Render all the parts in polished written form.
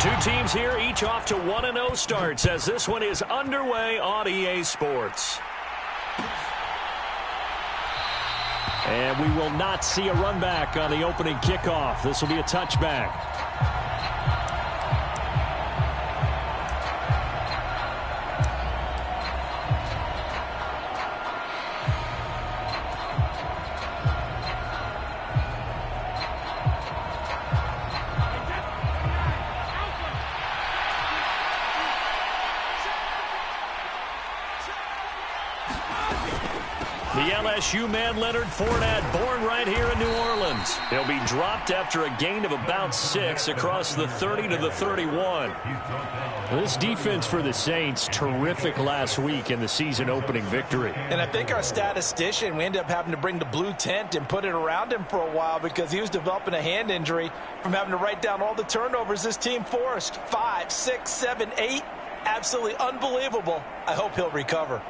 Two teams here, each off to 1-0 starts as this one is underway on EA Sports. And we will not see a run back on the opening kickoff. This will be a touchback. The LSU man Leonard Fournette, born right here in New Orleans. He'll be dropped after a gain of about 6 across the 30 to the 31. This defense for the Saints, terrific last week in the season opening victory. And I think our statistician, we ended up having to bring the blue tent and put it around him for a while because he was developing a hand injury from having to write down all the turnovers this team forced. 5, 6, 7, 8. Absolutely unbelievable. I hope he'll recover.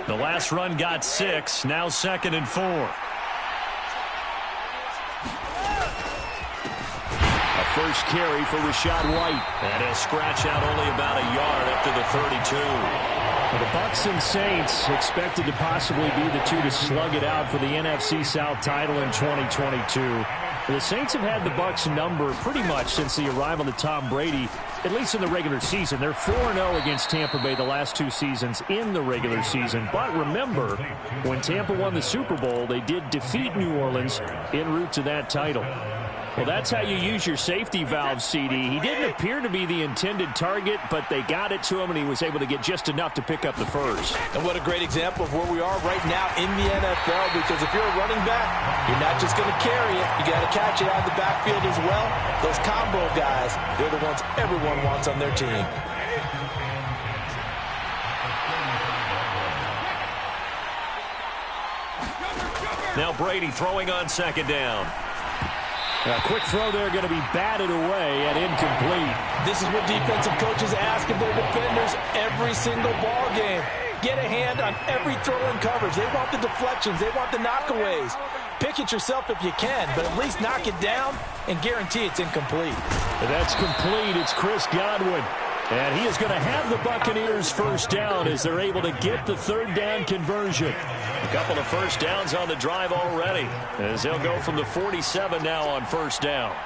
The last run got 6, now 2nd and 4. A first carry for Rachaad White. And he'll scratch out only about a yard up to the 32. Well, the Bucs and Saints expected to possibly be the two to slug it out for the NFC South title in 2022. The Saints have had the Bucs number pretty much since the arrival of Tom Brady, at least in the regular season. They're 4-0 against Tampa Bay the last 2 seasons in the regular season. But remember, when Tampa won the Super Bowl, they did defeat New Orleans en route to that title. Well, that's how you use your safety valve, CD. He didn't appear to be the intended target, but they got it to him, and he was able to get just enough to pick up the first. And what a great example of where we are right now in the NFL, because if you're a running back, you're not just going to carry it. You got to catch it out of the backfield as well. Those combo guys, they're the ones everyone wants on their team. Now Brady throwing on 2nd down. A quick throw there going to be batted away and incomplete. This is what defensive coaches ask of their defenders every single ball game. Get a hand on every throw in coverage. They want the deflections. They want the knockaways. Pick it yourself if you can, but at least knock it down and guarantee it's incomplete. That's complete. It's Chris Godwin. And he is going to have the Buccaneers first down as they're able to get the 3rd down conversion. A couple of first downs on the drive already as they'll go from the 47 now on 1st down.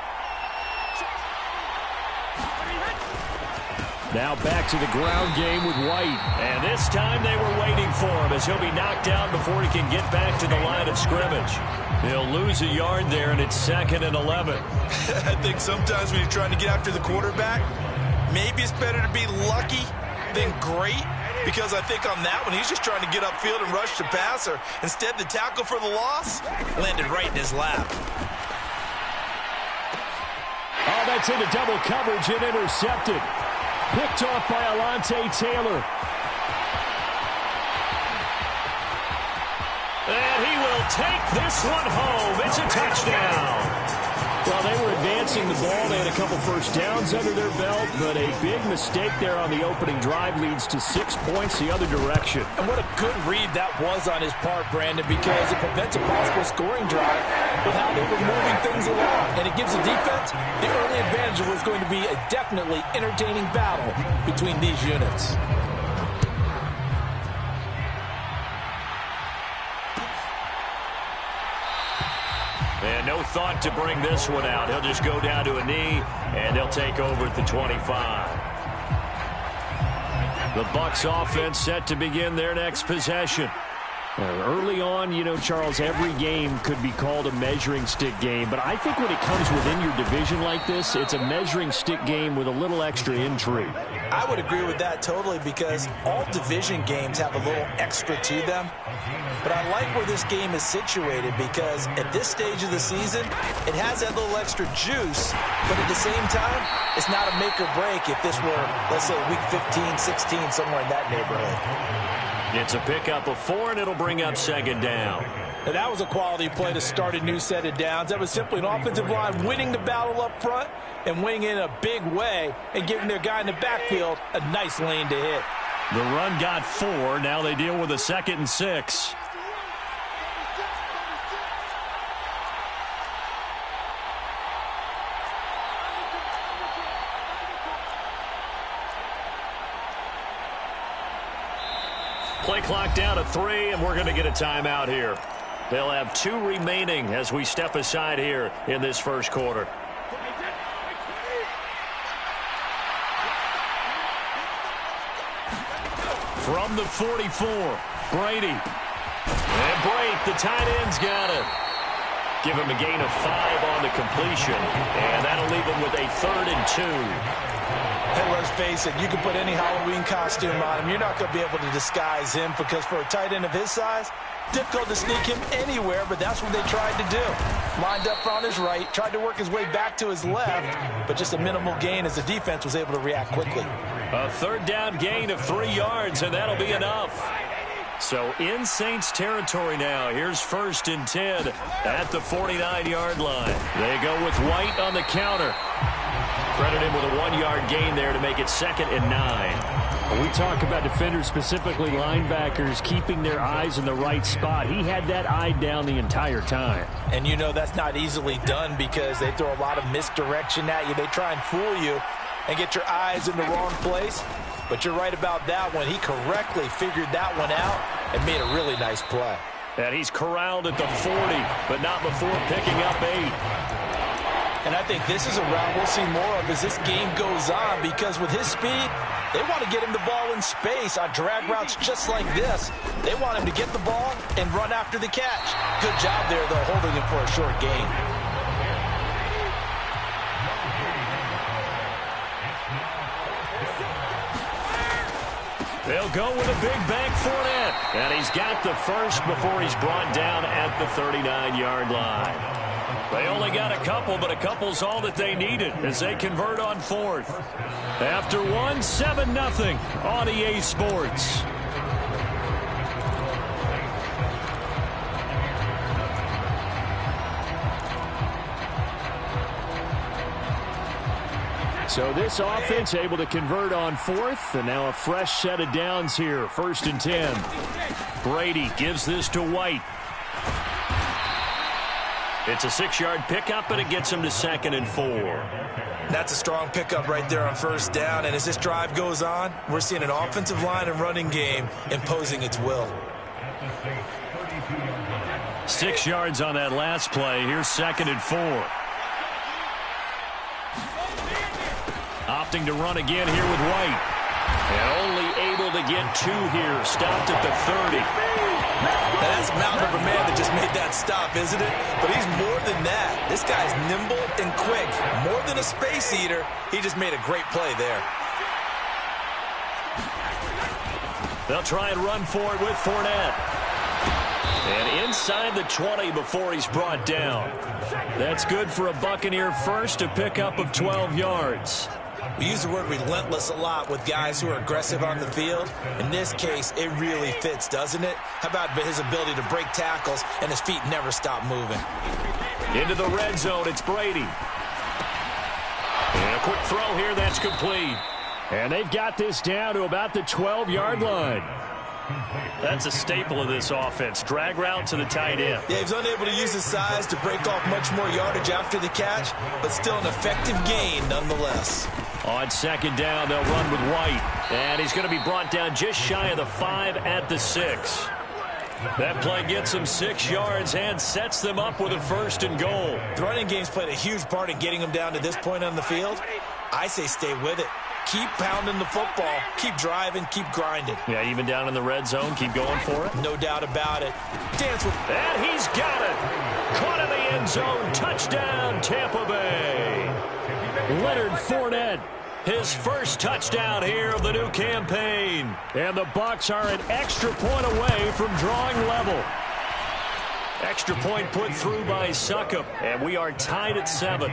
Now back to the ground game with White. And this time they were waiting for him as he'll be knocked down before he can get back to the line of scrimmage. He'll lose a yard there, and it's 2nd and 11. I think sometimes when you're trying to get after the quarterback, maybe it's better to be lucky than great, because I think on that one, he's just trying to get upfield and rush the passer. Instead, the tackle for the loss landed right in his lap. Oh, that's into double coverage and intercepted. Picked off by Alontae Taylor. And he will take this one home. It's a touchdown. Well, they were advancing the ball. They had a couple first downs under their belt, but a big mistake there on the opening drive leads to 6 points the other direction. And what a good read that was on his part, Brandon, because it prevents a possible scoring drive with how they were moving things along. And it gives the defense the early advantage of what's going to be a definitely entertaining battle between these units. And no thought to bring this one out. He'll just go down to a knee, and they'll take over at the 25. The Bucs offense set to begin their next possession. Early on, you know, Charles, every game could be called a measuring stick game. But I think when it comes within your division like this, it's a measuring stick game with a little extra intrigue. I would agree with that totally, because all division games have a little extra to them. But I like where this game is situated, because at this stage of the season, it has that little extra juice. But at the same time, it's not a make or break if this were, let's say, week 15, 16, somewhere in that neighborhood. It's a pickup of 4, and it'll bring up 2nd down. Now, that was a quality play to start a new set of downs. That was simply an offensive line winning the battle up front and winning in a big way and giving their guy in the backfield a nice lane to hit. The run got 4. Now they deal with a 2nd and 6. Play clock down to 3, and we're going to get a timeout here. They'll have 2 remaining as we step aside here in this first quarter. From the 44, Brady. And Brate, the tight end's got it. Give him a gain of 5 on the completion, and that'll leave him with a 3rd and 2. Hey, let's face it, you can put any Halloween costume on him. You're not going to be able to disguise him because for a tight end of his size, difficult to sneak him anywhere, but that's what they tried to do. Lined up on his right, tried to work his way back to his left, but just a minimal gain as the defense was able to react quickly. A 3rd down gain of 3 yards, and that'll be enough. So in Saints territory now. Here's 1st and 10 at the 49-yard line. They go with White on the counter. Credit him with a 1-yard gain there to make it 2nd and 9. When we talk about defenders, specifically linebackers, keeping their eyes in the right spot, he had that eye down the entire time. And you know that's not easily done because they throw a lot of misdirection at you. They try and fool you and get your eyes in the wrong place. But you're right about that one. He correctly figured that one out and made a really nice play. And he's corralled at the 40, but not before picking up 8. And I think this is a route we'll see more of as this game goes on because with his speed, they want to get him the ball in space on drag routes just like this. They want him to get the ball and run after the catch. Good job there, though, holding him for a short gain. They'll go with a big bank Fournette. And he's got the first before he's brought down at the 39-yard line. They only got a couple, but a couple's all that they needed as they convert on 4th. After 1, 7-0 on EA Sports. So this offense able to convert on 4th, and now a fresh set of downs here. 1st and 10. Brady gives this to White. It's a 6-yard pickup, and it gets him to 2nd and 4. That's a strong pickup right there on 1st down, and as this drive goes on, we're seeing an offensive line and running game imposing its will. 6 yards on that last play. Here's 2nd and 4. Opting to run again here with White. And only able to get 2 here. Stopped at the 30. Now that's a mountain of a man that just made that stop, isn't it? But he's more than that. This guy's nimble and quick. More than a space eater, he just made a great play there. They'll try and run for it with Fournette. And inside the 20 before he's brought down. That's good for a Buccaneer first, a pickup of 12 yards. We use the word relentless a lot with guys who are aggressive on the field. In this case, it really fits, doesn't it? How about his ability to break tackles and his feet never stop moving? Into the red zone, it's Brady. And a quick throw here, that's complete. And they've got this down to about the 12-yard line. That's a staple of this offense. Drag route to the tight end. Yeah, he's unable to use his size to break off much more yardage after the catch, but still an effective gain nonetheless. On 2nd down, they'll run with White. And he's going to be brought down just shy of the 5 at the 6. That play gets him 6 yards and sets them up with a 1st and goal. The running game's played a huge part in getting him down to this point on the field. I say stay with it. Keep pounding the football. Keep driving. Keep grinding. Yeah, even down in the red zone, keep going for it. No doubt about it. Dance with... And he's got it. Caught in the end zone. Touchdown, Tampa Bay. Leonard Fournette. His first touchdown here of the new campaign. And the Bucs are an extra point away from drawing level. Extra point put through by Succop. And we are tied at 7.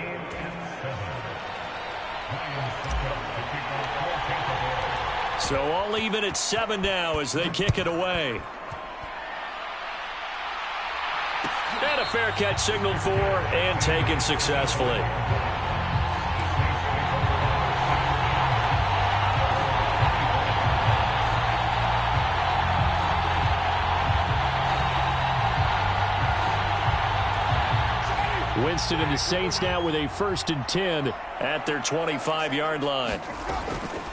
So all even at 7 now as they kick it away. And a fair catch signaled for and taken successfully. Winston and the Saints now with a 1st and 10 at their 25-yard line.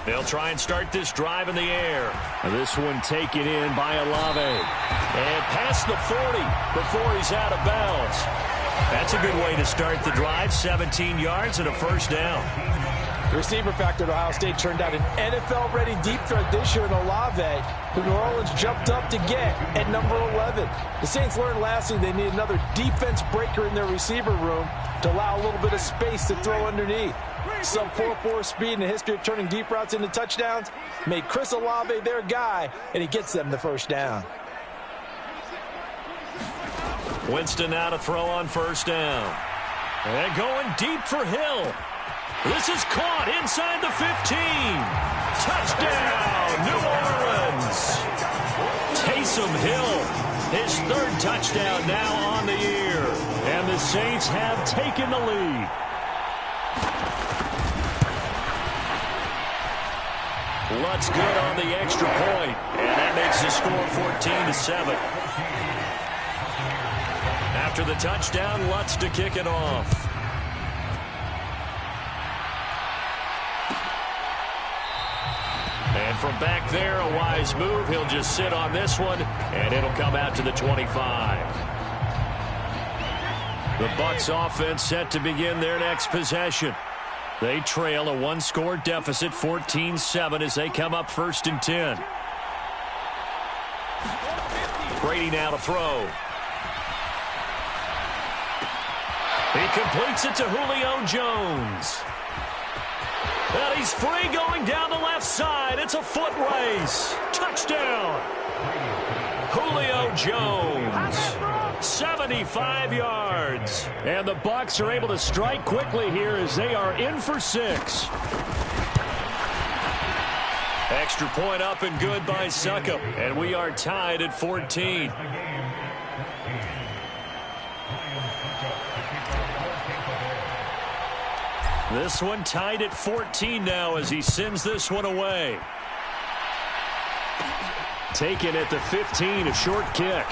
They'll try and start this drive in the air. This one taken in by Olave. And past the 40 before he's out of bounds. That's a good way to start the drive. 17 yards and a first down. The receiver factor at Ohio State turned out an NFL-ready deep threat this year in Olave, who New Orleans jumped up to get at number 11. The Saints learned lastly they need another defense breaker in their receiver room to allow a little bit of space to throw underneath. Sub 4.4 speed and a history of turning deep routes into touchdowns made Chris Olave their guy, and he gets them the first down. Winston now to throw on first down. And going deep for Hill. This is caught inside the 15. Touchdown, New Orleans. Taysom Hill, his third touchdown now on the year. And the Saints have taken the lead. Lutz good on the extra point, and that makes the score 14-7. After the touchdown, Lutz to kick it off. And from back there, a wise move. He'll just sit on this one, and it'll come out to the 25. The Bucs offense set to begin their next possession. They trail a one-score deficit, 14-7, as they come up 1st and 10. Brady now to throw. He completes it to Julio Jones. And he's free going down the left side. It's a foot race. Touchdown. Julio Jones. 75 yards. And the Bucs are able to strike quickly here as they are in for 6. Extra point up and good by Succop. And we are tied at 14. This one tied at 14 now as he sends this one away. Taken at the 15, a short kick.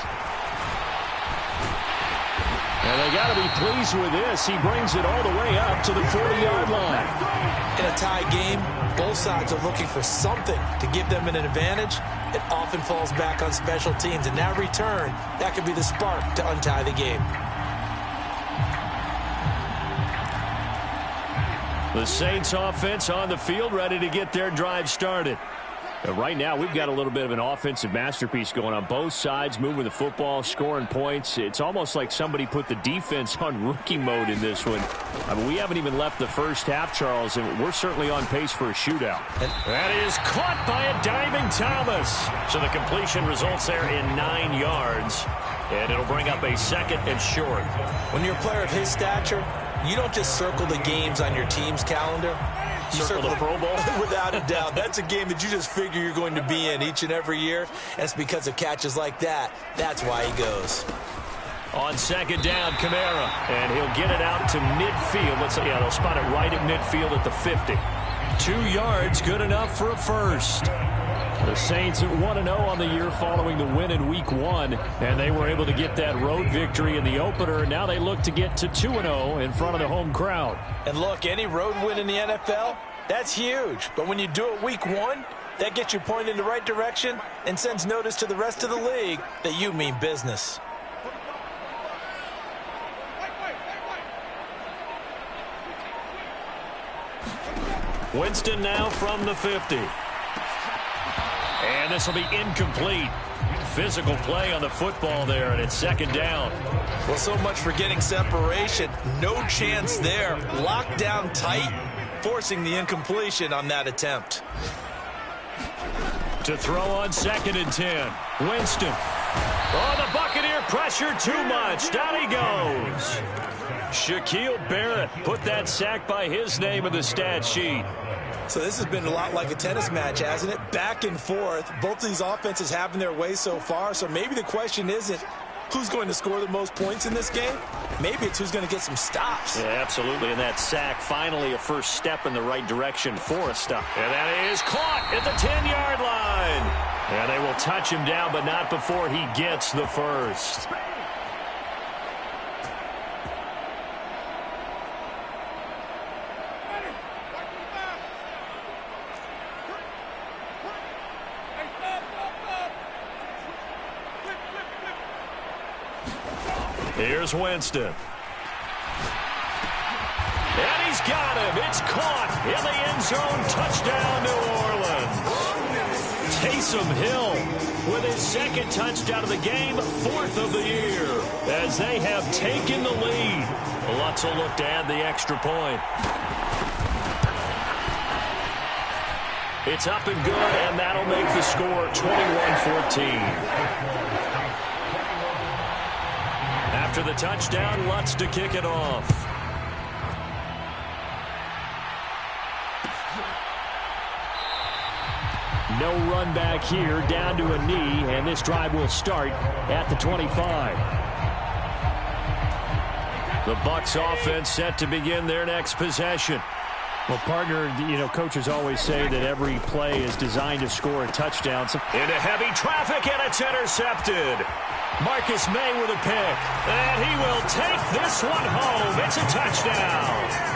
And they got to be pleased with this. He brings it all the way up to the 40-yard line. In a tie game, both sides are looking for something to give them an advantage. It often falls back on special teams. And that return, that could be the spark to untie the game. The Saints offense on the field, ready to get their drive started. Right now, we've got a little bit of an offensive masterpiece going on both sides, moving the football, scoring points. It's almost like somebody put the defense on rookie mode in this one. I mean, we haven't even left the first half, Charles, and we're certainly on pace for a shootout. And that is caught by a diving Thomas. So the completion results there in 9 yards, and it'll bring up a 2nd and short. When you're a player of his stature, you don't just circle the games on your team's calendar. You circle the Pro Bowl? Without a doubt. That's a game that you just figure you're going to be in each and every year. And it's because of catches like that. That's why he goes. On 2nd down, Kamara. And he'll get it out to midfield. They'll spot it right at midfield at the 50. 2 yards, good enough for a first. The Saints at 1-0 on the year following the win in Week 1, and they were able to get that road victory in the opener. Now they look to get to 2-0 in front of the home crowd. And look, any road win in the NFL, that's huge. But when you do it Week 1, that gets you pointed in the right direction and sends notice to the rest of the league that you mean business. Winston now from the 50. And this will be incomplete. Physical play on the football there, and it's 2nd down. Well, so much for getting separation. No chance there. Locked down tight, forcing the incompletion on that attempt. To throw on 2nd and 10. Winston. Oh, the Buccaneer pressure too much. Down he goes. Shaquille Barrett put that sack by his name in the stat sheet. So this has been a lot like a tennis match, hasn't it? Back and forth. Both of these offenses having their way so far. So maybe the question isn't who's going to score the most points in this game. Maybe it's who's going to get some stops. Yeah, absolutely. And that sack, finally a first step in the right direction for a stop. And that is caught at the 10-yard line. And they will touch him down, but not before he gets the first. Here's Winston. And he's got him. It's caught in the end zone. Touchdown, New Orleans. Taysom Hill with his second touchdown of the game, fourth of the year, as they have taken the lead. Lutz will look to add the extra point. It's up and good, and that'll make the score 21-14. After the touchdown, Lutz to kick it off. No run back here, down to a knee, and this drive will start at the 25. The Bucs offense set to begin their next possession. Well, partner, coaches always say that every play is designed to score a touchdown. Into heavy traffic, and it's intercepted. Marcus May with a pick, and he will take this one home. It's a touchdown.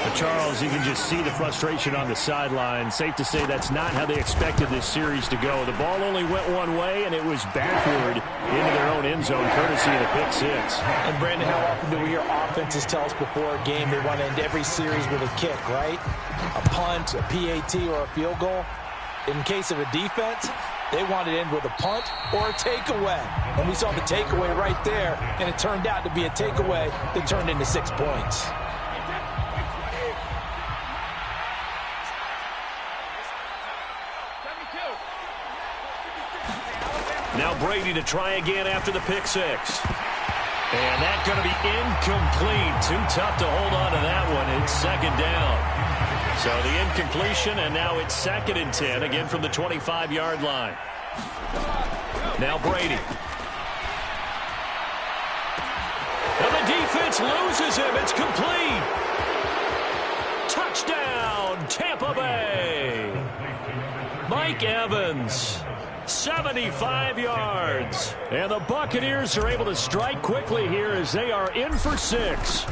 But Charles, you can just see the frustration on the sideline. Safe to say that's not how they expected this series to go. The ball only went one way, and it was backward into their own end zone, courtesy of the pick six. And, Brandon, how often do we hear offenses tell us before a game they want to end every series with a kick, right? A punt, a PAT, or a field goal. In case of a defense, they want to end with a punt or a takeaway. And we saw the takeaway right there, and it turned out to be a takeaway that turned into 6 points. Now Brady to try again after the pick six. And that's going to be incomplete. Too tough to hold on to that one. It's second down. So the incompletion, and now it's 2nd and 10, again from the 25-yard line. Now Brady. And the defense loses him. It's complete. Touchdown, Tampa Bay. Mike Evans. 75 yards. And the Buccaneers are able to strike quickly here as they are in for 6.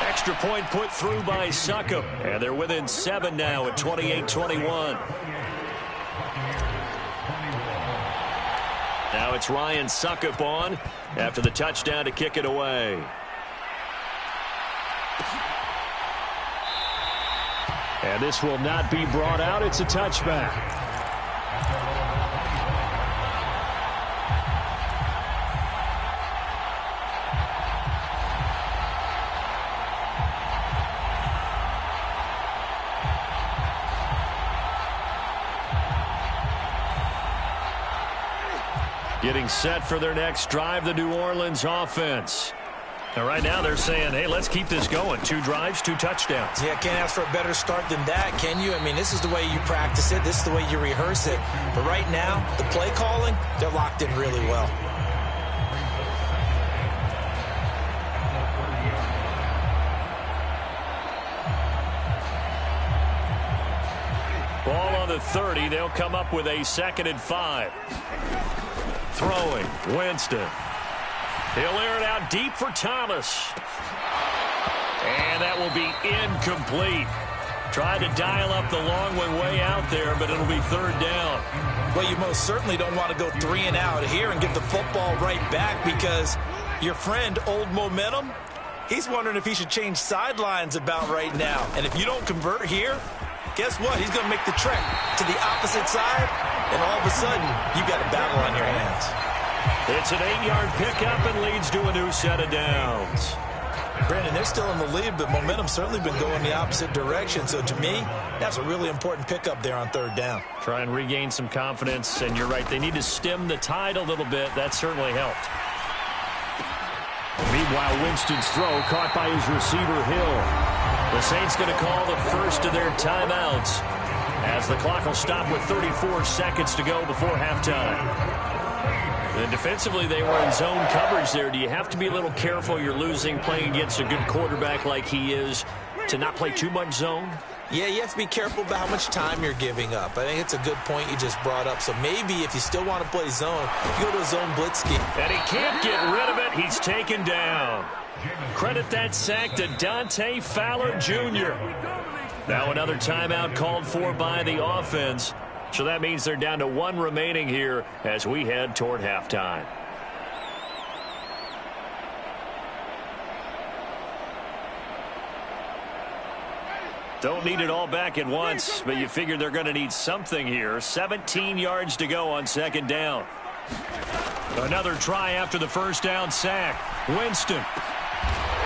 Extra point put through by Succop. And they're within 7 now at 28-21. Now it's Ryan Succop on after the touchdown to kick it away. And this will not be brought out. It's a touchback. Getting set for their next drive, the New Orleans offense. And right now they're saying, hey, let's keep this going. 2 drives, 2 touchdowns. Yeah, can't ask for a better start than that, can you? I mean, this is the way you practice it. This is the way you rehearse it. But right now, the play calling, they're locked in really well. Ball on the 30. They'll come up with a 2nd and 5. Throwing, Winston. He'll air it out deep for Thomas. And that will be incomplete. Tried to dial up the long one way out there, but it'll be 3rd down. Well, you most certainly don't want to go 3 and out here and get the football right back, because your friend, Old Momentum, he's wondering if he should change sidelines about right now. And if you don't convert here, guess what? He's going to make the trek to the opposite side, and all of a sudden, you've got a battle on your hands. It's an 8-yard pickup and leads to a new set of downs. Brandon, they're still in the lead, but momentum's certainly been going the opposite direction. So to me, that's a really important pickup there on 3rd down. Try and regain some confidence, and you're right. They need to stem the tide a little bit. That certainly helped. Meanwhile, Winston's throw caught by his receiver, Hill. The Saints going to call the first of their timeouts as the clock will stop with 34 seconds to go before halftime. And defensively, they were in zone coverage there. Do you have to be a little careful? You're losing, playing against a good quarterback like he is, to not play too much zone? Yeah, you have to be careful about how much time you're giving up. I think it's a good point you just brought up. So maybe if you still want to play zone, you go to a zone blitz scheme. And he can't get rid of it. He's taken down. Credit that sack to Dante Fowler Jr. Now another timeout called for by the offense. So that means they're down to 1 remaining here as we head toward halftime. Don't need it all back at once, but you figure they're going to need something here. 17 yards to go on second down. Another try after the first down sack. Winston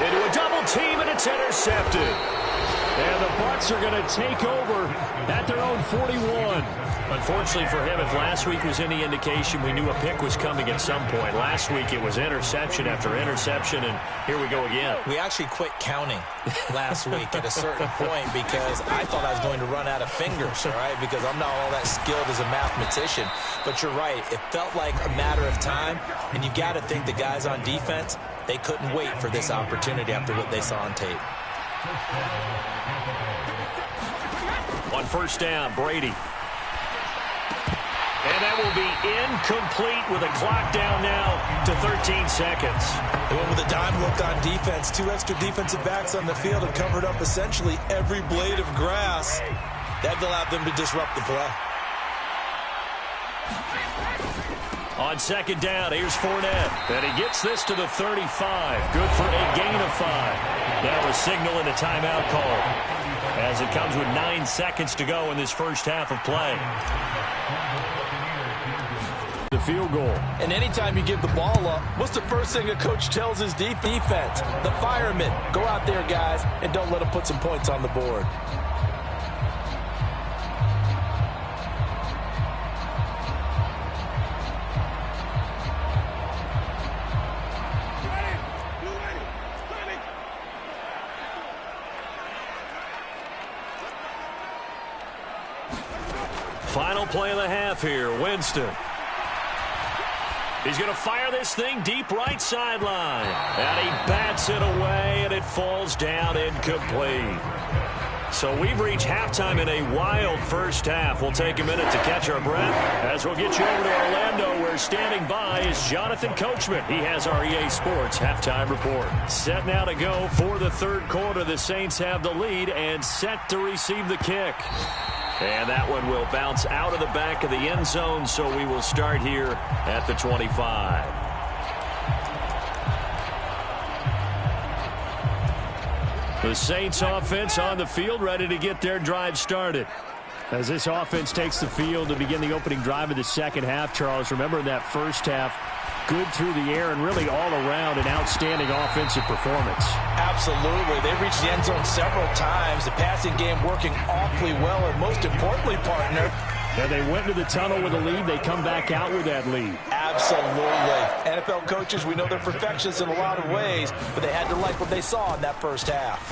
into a double team, and it's intercepted. And the Bucs are going to take over at their own 41. Unfortunately for him, if last week was any indication, we knew a pick was coming at some point. Last week it was interception after interception, and here we go again. We actually quit counting last week at a certain point because I thought I was going to run out of fingers, all right, because I'm not all that skilled as a mathematician. But you're right. It felt like a matter of time, and you got to think the guys on defense, they couldn't wait for this opportunity after what they saw on tape. On first down, Brady. And that will be incomplete with a clock down now to 13 seconds. They went with a dime look on defense. 2 extra defensive backs on the field and covered up essentially every blade of grass. That allowed them to disrupt the play. On second down, here's Fournette. And he gets this to the 35. Good for a gain of 5. Now a signal and a timeout call as it comes with 9 seconds to go in this first half of play. The field goal. And anytime you give the ball up, what's the first thing a coach tells his defense? The firemen. Go out there, guys, and don't let them put some points on the board. Final play of the half here, Winston. He's going to fire this thing deep right sideline. And he bats it away, and it falls down incomplete. So we've reached halftime in a wild first half. We'll take a minute to catch our breath as we'll get you over to Orlando, where standing by is Jonathan Coachman. He has our EA Sports halftime report. Set now to go for the third quarter. The Saints have the lead and set to receive the kick. And that one will bounce out of the back of the end zone, so we will start here at the 25. The Saints offense on the field, ready to get their drive started. As this offense takes the field to begin the opening drive of the second half, Charles, remember in that first half, good through the air and really all around an outstanding offensive performance. Absolutely. They reached the end zone several times. The passing game working awfully well, and most importantly, partner, and they went to the tunnel with a lead. They come back out with that lead. Absolutely. NFL coaches, we know they're perfectionists in a lot of ways, but they had to like what they saw in that first half.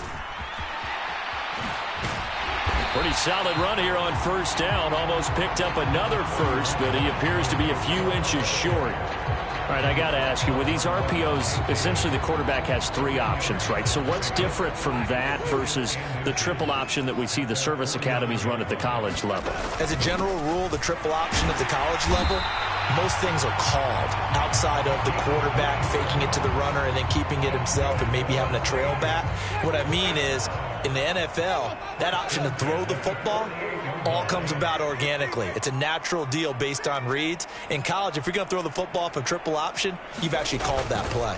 Pretty solid run here on first down. Almost picked up another first, but he appears to be a few inches short. All right, I got to ask you, with these RPOs, essentially the quarterback has 3 options, right? So what's different from that versus the triple option that we see the service academies run at the college level? As a general rule, the triple option at the college level, most things are called outside of the quarterback faking it to the runner and then keeping it himself and maybe having a trail back. What I mean is, in the NFL, that option to throw the football all comes about organically. It's a natural deal based on reads. In college, if you're going to throw the football for triple option, you've actually called that play.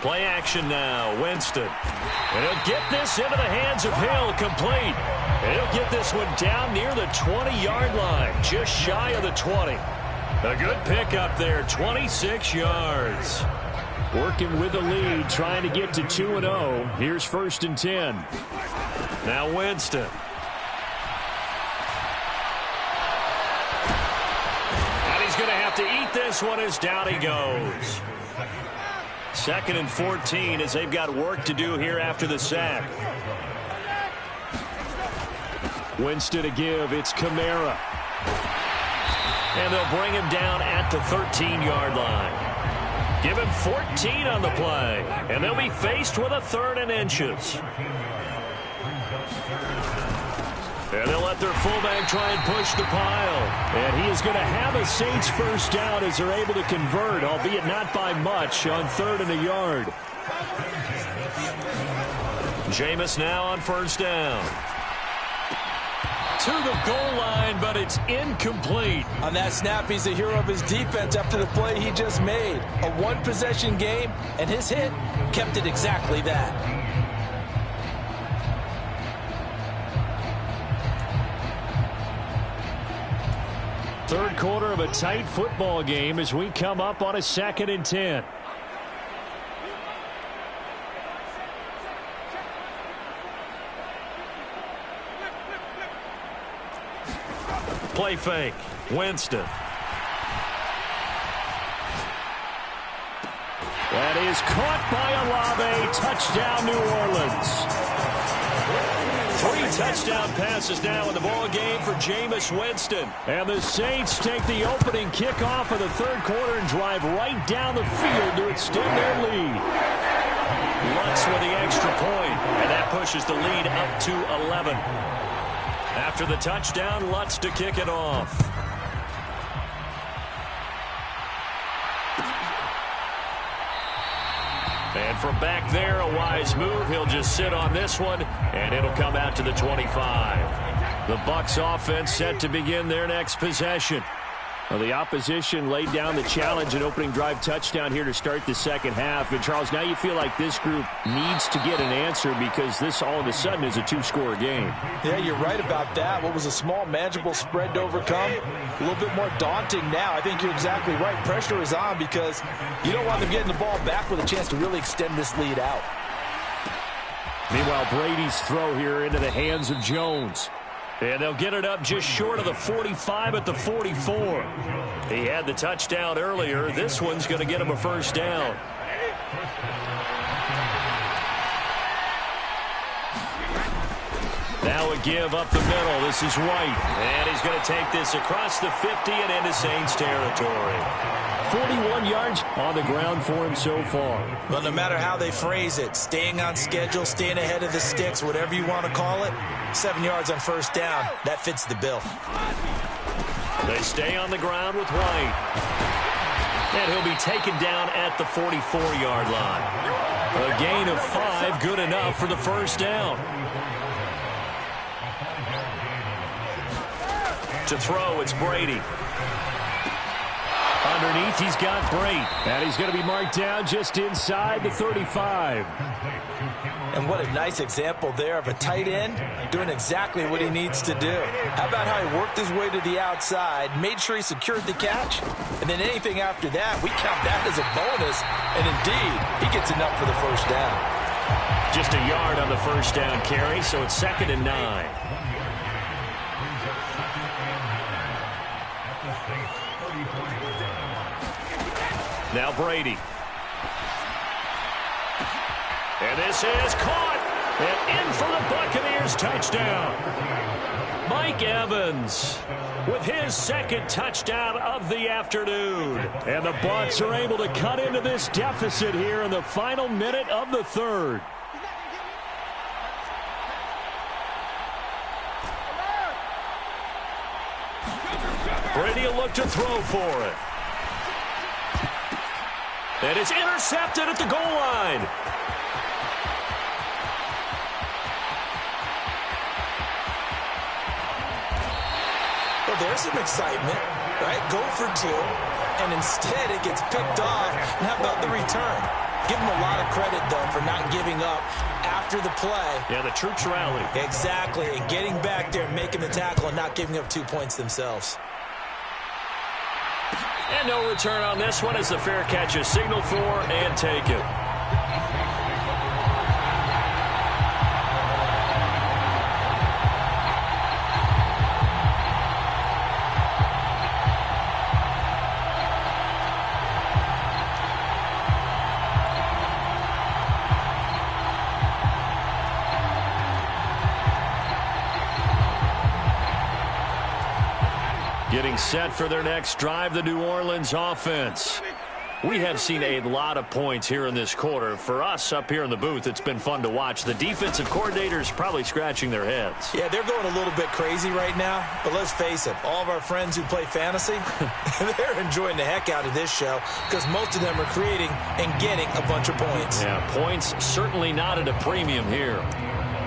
Play action now, Winston. And he'll get this into the hands of Hill, complete. And he'll get this one down near the 20-yard line, just shy of the 20. A good pickup there, 26 yards. Working with the lead, trying to get to 2-0. Here's 1st and 10. Now Winston. And he's going to have to eat this one as down he goes. 2nd and 14 as they've got work to do here after the sack. Winston to give. It's Kamara. And they'll bring him down at the 13-yard line. Give him 14 on the play. And they'll be faced with a 3rd and inches. And they'll let their fullback try and push the pile. And he is going to have a Saints first down as they're able to convert, albeit not by much, on 3rd and a yard. Jameis now on first down. To the goal line, but it's incomplete. On that snap, he's the hero of his defense after the play he just made. A one-possession game, and his hit kept it exactly that. Third quarter of a tight football game as we come up on a 2nd and 10. Play fake. Winston. That is caught by Olave. Touchdown, New Orleans. 3 touchdown passes now in the ball game for Jameis Winston. And the Saints take the opening kickoff of the third quarter and drive right down the field to extend their lead. Lutz with the extra point, and that pushes the lead up to 11. After the touchdown, Lutz to kick it off. And from back there, a wise move. He'll just sit on this one, and it'll come out to the 25. The Bucs offense set to begin their next possession. Well, the opposition laid down the challenge and opening drive touchdown here to start the second half. And, Charles, now you feel like this group needs to get an answer because this all of a sudden is a 2-score game. Yeah, you're right about that. What was a small, manageable spread to overcome, a little bit more daunting now. I think you're exactly right. Pressure is on because you don't want them getting the ball back with a chance to really extend this lead out. Meanwhile, Brady's throw here into the hands of Jones. And they'll get it up just short of the 45 at the 44. He had the touchdown earlier. This one's going to get him a first down. Now a give up the middle. This is White. And he's going to take this across the 50 and into Saints territory. 41 yards on the ground for him so far. Well, no matter how they phrase it, staying on schedule, staying ahead of the sticks, whatever you want to call it, 7 yards on first down. That fits the bill. They stay on the ground with White. And he'll be taken down at the 44-yard line. A gain of 5, good enough for the first down. To throw, it's Brady. Underneath, he's got Brate. And he's going to be marked down just inside the 35. And what a nice example there of a tight end doing exactly what he needs to do. How about how he worked his way to the outside, made sure he secured the catch, and then anything after that, we count that as a bonus. And indeed, he gets enough for the first down. Just a yard on the first down carry, so it's 2nd and 9. Now Brady. And this is caught. And in for the Buccaneers touchdown. Mike Evans with his 2nd touchdown of the afternoon. And the Bucs are able to cut into this deficit here in the final minute of the third. Brady will look to throw for it. And it's intercepted at the goal line. Well, there's some excitement, right? Go for 2, and instead it gets picked off. And how about the return? Give him a lot of credit, though, for not giving up after the play. Yeah, the troops rally. Exactly, and getting back there and making the tackle and not giving up 2 points themselves. And no return on this one as the fair catch is signaled for and taken. Getting set for their next drive, the New Orleans offense. We have seen a lot of points here in this quarter. For us up here in the booth, it's been fun to watch. The defensive coordinators probably scratching their heads. Yeah, they're going a little bit crazy right now. But let's face it, all of our friends who play fantasy, they're enjoying the heck out of this show because most of them are creating and getting a bunch of points. Yeah, points certainly not at a premium here.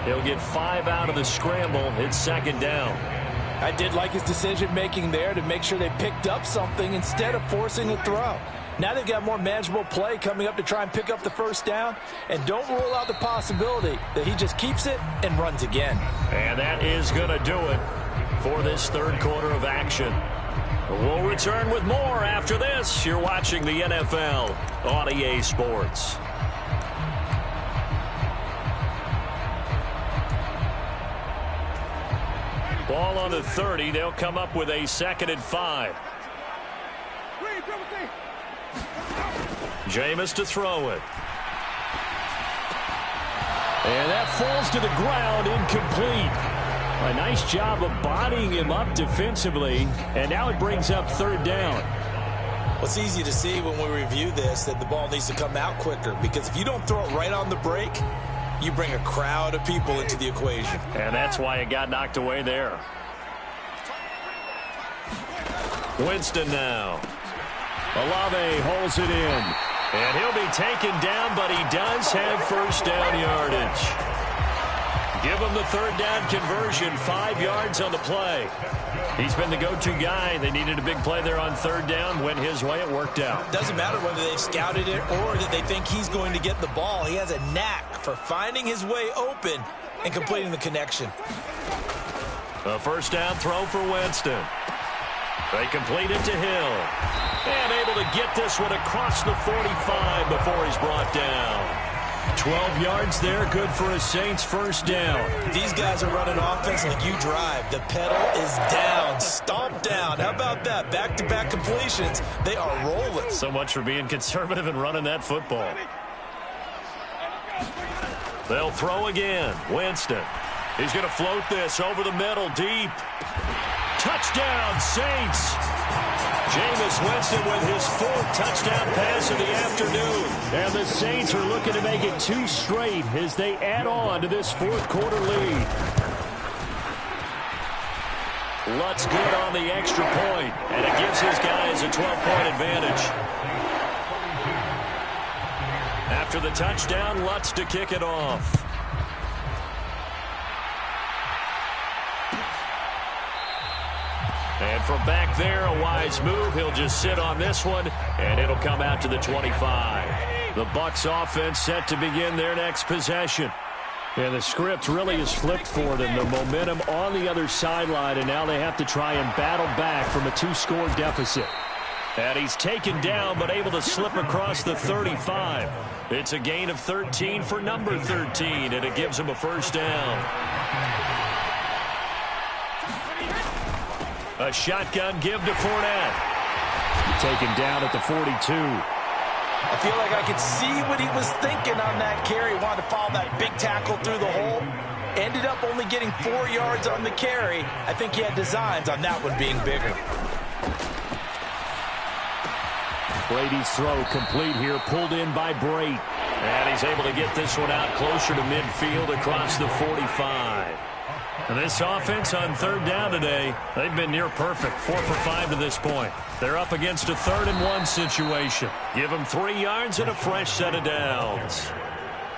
He'll get 5 out of the scramble. It's 2nd down. I did like his decision-making there to make sure they picked up something instead of forcing a throw. Now they've got more manageable play coming up to try and pick up the first down. And don't rule out the possibility that he just keeps it and runs again. And that is going to do it for this third quarter of action. We'll return with more after this. You're watching the NFL on EA Sports. Ball on the 30. They'll come up with a 2nd and 5. Jameis to throw it. And that falls to the ground, incomplete. A nice job of bodying him up defensively, and now it brings up 3rd down. Well, it's easy to see when we review this that the ball needs to come out quicker, because if you don't throw it right on the break, you bring a crowd of people into the equation. And that's why it got knocked away there. Winston now. Olave holds it in. And he'll be taken down, but he does have 1st down yardage. Give him the 3rd down conversion, 5 yards on the play. He's been the go-to guy. They needed a big play there on 3rd down. Went his way. It worked out. Doesn't matter whether they scouted it or that they think he's going to get the ball. He has a knack for finding his way open and completing the connection. A 1st down throw for Winston. They complete it to Hill. And able to get this one across the 45 before he's brought down. 12 yards there, good for a Saints 1st down. These guys are running offense like you drive. The pedal is down, stomped down. How about that? Back-to-back completions. They are rolling. So much for being conservative and running that football. They'll throw again. Winston. He's going to float this over the middle, deep. Touchdown, Saints. Jameis Winston with his 4th touchdown pass of the afternoon. And the Saints are looking to make it 2 straight as they add on to this 4th quarter lead. Lutz good on the extra point, and it gives his guys a 12-point advantage. After the touchdown, Lutz to kick it off. And from back there, a wise move. He'll just sit on this one, and it'll come out to the 25. The Bucs offense set to begin their next possession. And the script really is flipped for them. The momentum on the other sideline, and now they have to try and battle back from a 2-score deficit. And he's taken down, but able to slip across the 35. It's a gain of 13 for number 13, and it gives him a 1st down. A shotgun give to Fournette. Taken down at the 42. I feel like I could see what he was thinking on that carry. Wanted to follow that big tackle through the hole. Ended up only getting 4 yards on the carry. I think he had designs on that one being bigger. Brady's throw complete here, pulled in by Brate. And he's able to get this one out closer to midfield across the 45. And this offense on 3rd down today, they've been near perfect. 4 for 5 to this point. They're up against a 3rd and 1 situation. Give them 3 yards and a fresh set of downs.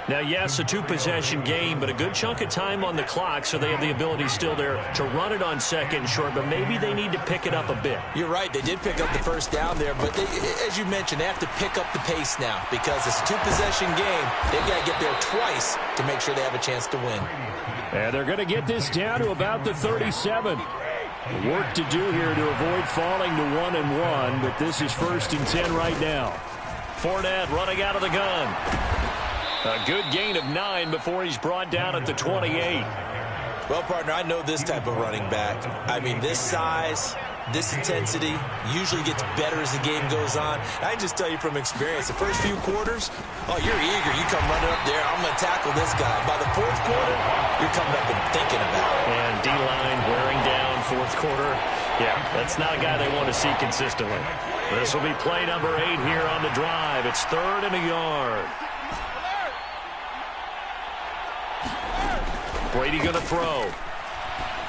Now, yes, a 2-possession game, but a good chunk of time on the clock, so they have the ability still there to run it on 2nd and short, but maybe they need to pick it up a bit. You're right. They did pick up the 1st down there, but they, as you mentioned, they have to pick up the pace now because it's a 2-possession game. They've got to get there twice to make sure they have a chance to win. And they're going to get this down to about the 37. Work to do here to avoid falling to 1-1, but this is 1st and 10 right now. Fournette running out of the gun. A good gain of 9 before he's brought down at the 28. Well, partner, I know this type of running back. I mean, this size, this intensity usually gets better as the game goes on. I can just tell you from experience, the first few quarters, oh, you're eager. You come running up there, I'm going to tackle this guy. By the 4th quarter, you're coming up and thinking about it. And D-line wearing down 4th quarter. Yeah, that's not a guy they want to see consistently. This will be play number 8 here on the drive. It's 3rd and a yard. Brady going to throw.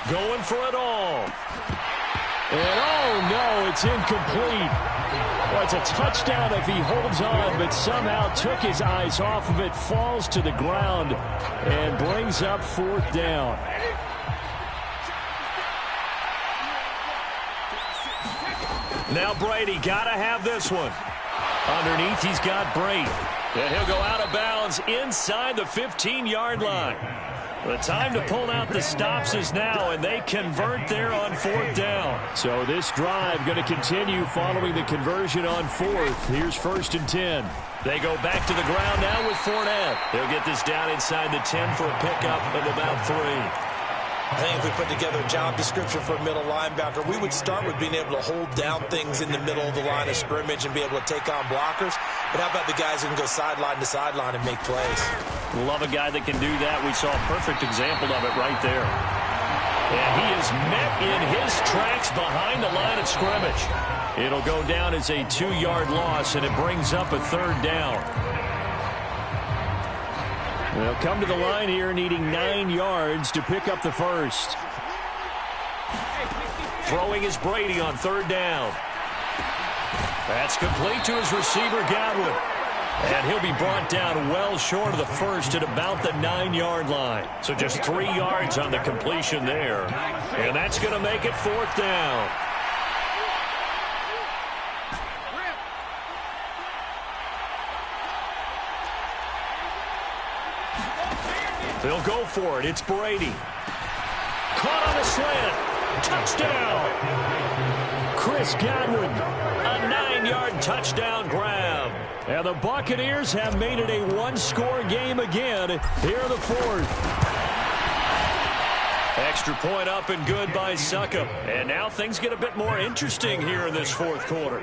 Going for it all. And oh no, it's incomplete. Well, it's a touchdown if he holds on, but somehow took his eyes off of it, falls to the ground, and brings up 4th down. Now Brady got to have this one. Underneath, he's got Brate. And he'll go out of bounds inside the 15-yard line. The time to pull out the stops is now, and they convert there on 4th down. So this drive going to continue following the conversion on 4th. Here's 1st and 10. They go back to the ground now with Fournette. They'll get this down inside the 10 for a pickup of about 3. I think if we put together a job description for a middle linebacker, we would start with being able to hold down things in the middle of the line of scrimmage and be able to take on blockers. But how about the guys who can go sideline to sideline and make plays? Love a guy that can do that. We saw a perfect example of it right there. And he is met in his tracks behind the line of scrimmage. It'll go down as a 2-yard loss, and it brings up a 3rd down. They'll come to the line here needing 9 yards to pick up the 1st. Throwing is Brady on 3rd down. That's complete to his receiver, Godwin. And he'll be brought down well short of the 1st at about the 9-yard line. So just 3 yards on the completion there. And that's going to make it 4th down. They'll go for it. It's Brady. Caught on a slant. Touchdown. Chris Godwin. A 9-yard touchdown grab. And the Buccaneers have made it a 1-score game again here in the 4th. Extra point up and good by Succop. And now things get a bit more interesting here in this 4th quarter.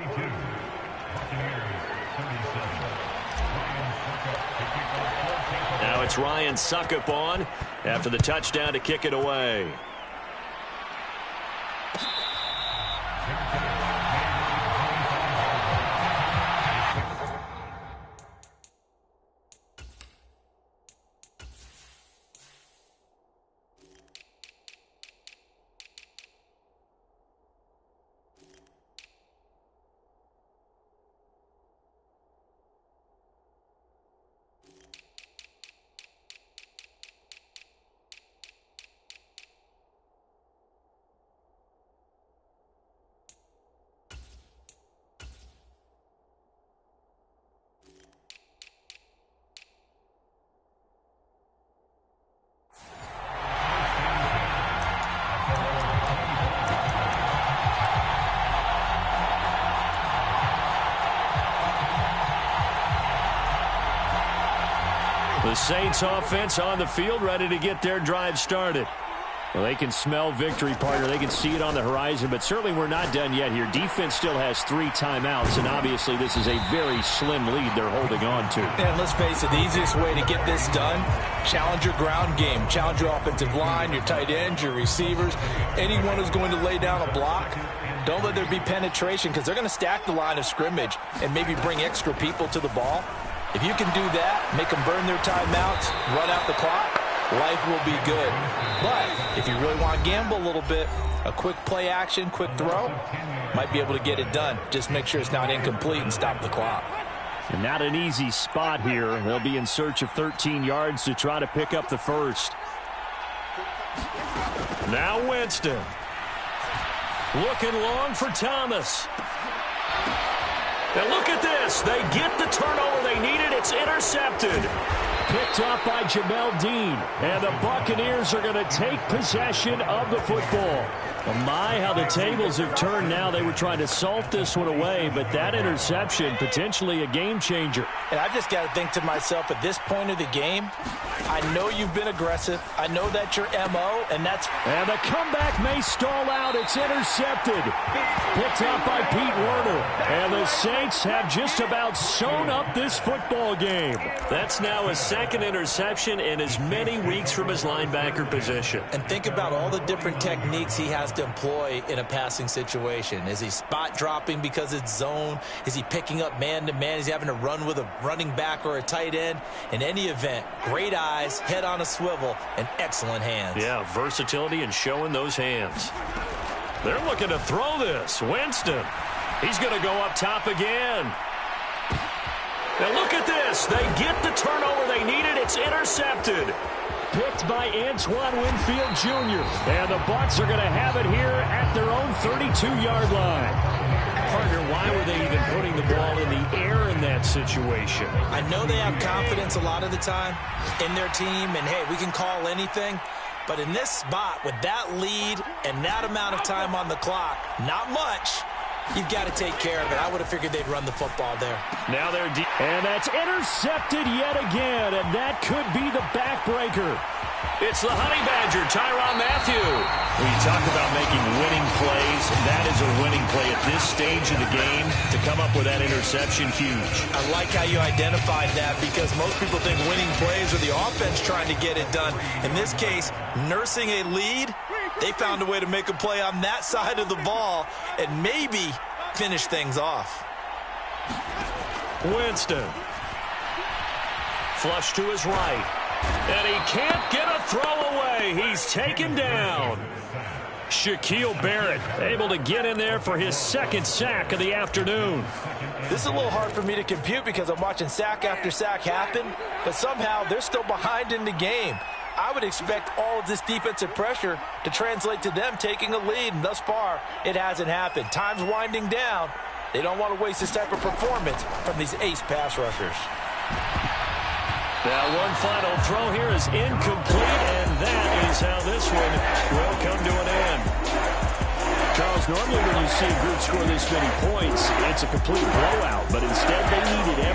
Now it's Ryan Succop on after the touchdown to kick it away. The Saints offense on the field, ready to get their drive started. Well, they can smell victory, partner. They can see it on the horizon, but certainly we're not done yet here. Defense still has 3 timeouts, and obviously this is a very slim lead they're holding on to. And let's face it, the easiest way to get this done, challenge your ground game. Challenge your offensive line, your tight ends, your receivers. Anyone who's going to lay down a block, don't let there be penetration because they're going to stack the line of scrimmage and maybe bring extra people to the ball. If you can do that, make them burn their timeouts, run out the clock, life will be good. But if you really want to gamble a little bit, a quick play action, quick throw, might be able to get it done. Just make sure it's not incomplete and stop the clock. And not an easy spot here. They'll be in search of 13 yards to try to pick up the 1st. Now Winston. Looking long for Thomas. And look at this. They get the turnover they needed. It's intercepted. Picked up by Jamel Dean. And the Buccaneers are going to take possession of the football. Well, my, how the tables have turned now. They were trying to salt this one away, but that interception, potentially a game changer. And I just got to think to myself, at this point of the game, I know you've been aggressive. I know that's your M.O., and that's... And the comeback may stall out. It's intercepted. Picked up by Pete Werner. And the Saints have just about sewn up this football game. That's now his 2nd interception in as many weeks from his linebacker position. And think about all the different techniques he has to employ in a passing situation. Is he spot dropping because it's zone? Is he picking up man-to-man? Is he having to run with a running back or a tight end? In any event, great eyes, head on a swivel, and excellent hands. Yeah, versatility and showing those hands. They're looking to throw this. Winston. He's going to go up top again. And look at this. They get the turnover they needed. It's intercepted. Picked by Antoine Winfield Jr. And the Bucs are going to have it here at at their own 32-yard line. Partner, why were they even putting the ball in the air in that situation? I know they have confidence a lot of the time in their team, and, hey, we can call anything. But in this spot, with that lead and that amount of time on the clock, not much, you've got to take care of it. I would have figured they'd run the football there. Now they're deep. And that's intercepted yet again, and that could be the backbreaker. It's the Honey Badger, Tyrann Mathieu. When you talk about making winning plays, that is a winning play at this stage of the game. To come up with that interception, huge. I like how you identified that, because most people think winning plays are the offense trying to get it done. In this case, nursing a lead, they found a way to make a play on that side of the ball and maybe finish things off. Winston. Flush to his right. And he can't get a throw away. He's taken down. Shaquille Barrett able to get in there for his second sack of the afternoon. This is a little hard for me to compute because I'm watching sack after sack happen, but somehow they're still behind in the game. I would expect all of this defensive pressure to translate to them taking a lead, and thus far, it hasn't happened. Time's winding down. They don't want to waste this type of performance from these ace pass rushers. That one final throw here is incomplete, and that is how this one will come to an end. Charles, normally when you see a group score this many points, it's a complete blowout, but instead they needed every